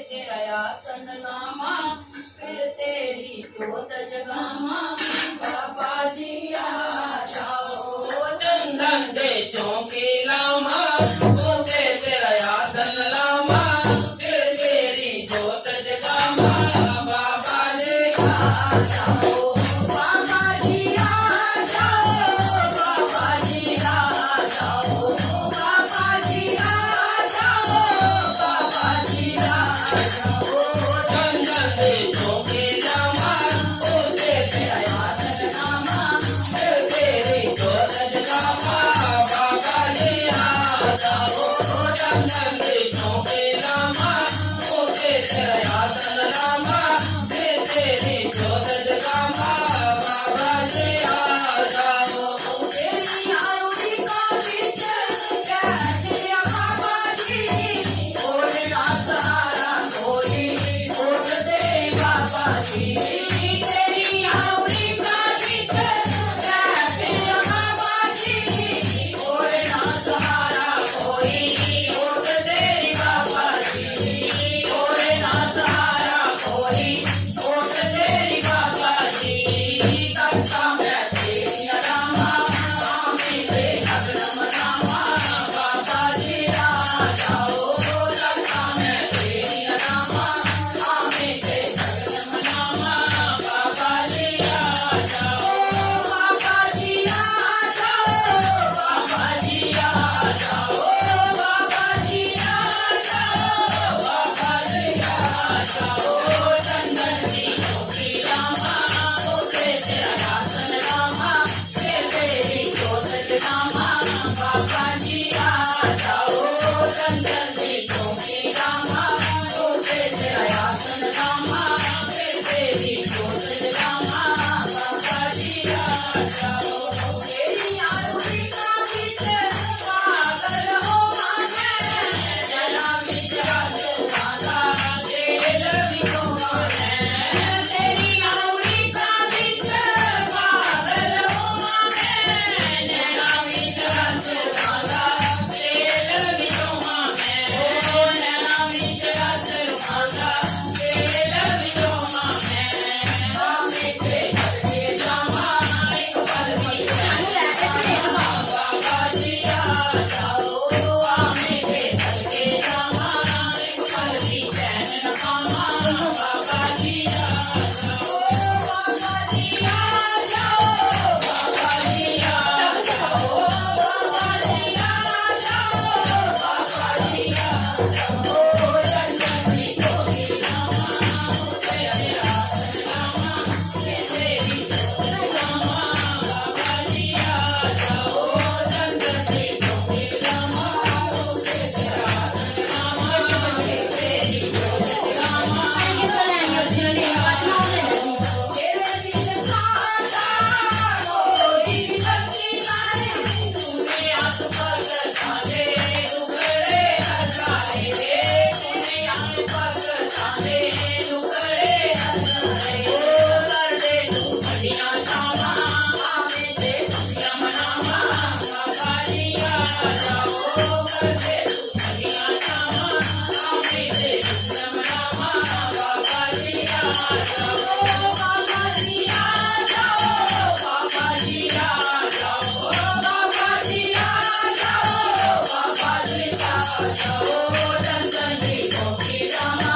तेरा आसन लामा, फिर तेरी जोत जगामा, बाबा जी आ जाओ। चंदन दे चौकी लामा, होके तेरा आसन लामा, फिर तेरी जोत जगामा, बाबा जी आ जाओ। बाबा जी आ जाओ, बाबा जी आ जाओ, बाबा जी आ जाओ, बाबा जी आ जाओ। चंदन दे चौकी लामा, होके तेरा आसन लामा, फिर तेरी जोत जगामा, बाबा जी आ जाओ। चंदन दे चौकी लामा, होके तेरा आसन लामा, फिर तेरी जोत जगामा, बाबा जी आ जाओ। तेरी आरती का बीच कैसे बाबा जी, और ना सहारा कोई, और दे बाबा जी। तेरी आरती का बीच कैसे बाबा जी, और ना सहारा कोई, और दे बाबा जी। और ना सहारा कोई, और दे बाबा जी। करता मैं तेरी रामा, आमी दे अगरम रामा, बाबा जी आ जाओ। करता मैं तेरी रामा, आमी दे अगरम रामा, बाबा जी आ जाओ। बाबा जी आ जाओ, बाबा जी आ जाओ, बाबा जी आ जाओ, बाबा जी आ जाओ। चंदन की चौकी लामा, होके तेरा आसन लामा, फिर तेरी जोत जगामा, बाबा जी आ जाओ। चंदन की चौकी लामा, होके तेरा आसन लामा, फिर तेरी जोत जगामा, बाबा जी आ जाओ। तेरी आरती का बीच पागल हो मैं, जरा बीच रात माता तेल भी तो है। तेरी आरती का बीच पागल हो मैं, जरा बीच रात माता तेल भी तो है। जरा बीच रात माता तेल भी तो है। आमी ते करके जामा, एक पल की बाबा जी आ जाओ। आमी ते करके जामा, एक पल की चैन न पामा, बाबा जी आ जाओ। बाबा जी आ जाओ, बाबा जी आ जाओ, बाबा जी आ जाओ, बाबा जी आ जाओ। चंदन की चौकी लामा, होके तेरा आसन लामा, फिर तेरी जोत जगामा, बाबा जी आ जाओ। चंदन की चौकी लामा, होके तेरा आसन लामा, फिर तेरी जोत जगामा, तेरे दिल खाता कोई बच्ची मारे, तूने आंख पग ताने टुकड़े हटाए रे, तूने आंख पग ताने टुकड़े हटाए। कर दे तू हड्डियां शामा, आमी ते खुशियां मनावा, बाबा जी आ जाओ। कर दे तू हड्डियां शामा, आमी ते खुशियां मनावा, बाबा जी आ जाओ। बाबा जी आ जाओ, बाबा जी आ जाओ, बाबा जी आ जाओ, बाबा जी आ जाओ। चंदन की चौकी लामा,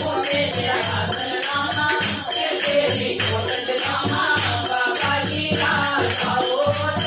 होके तेरा आसन लामा, फिर तेरी जोत जगामा, बाबा जी आ जाओ।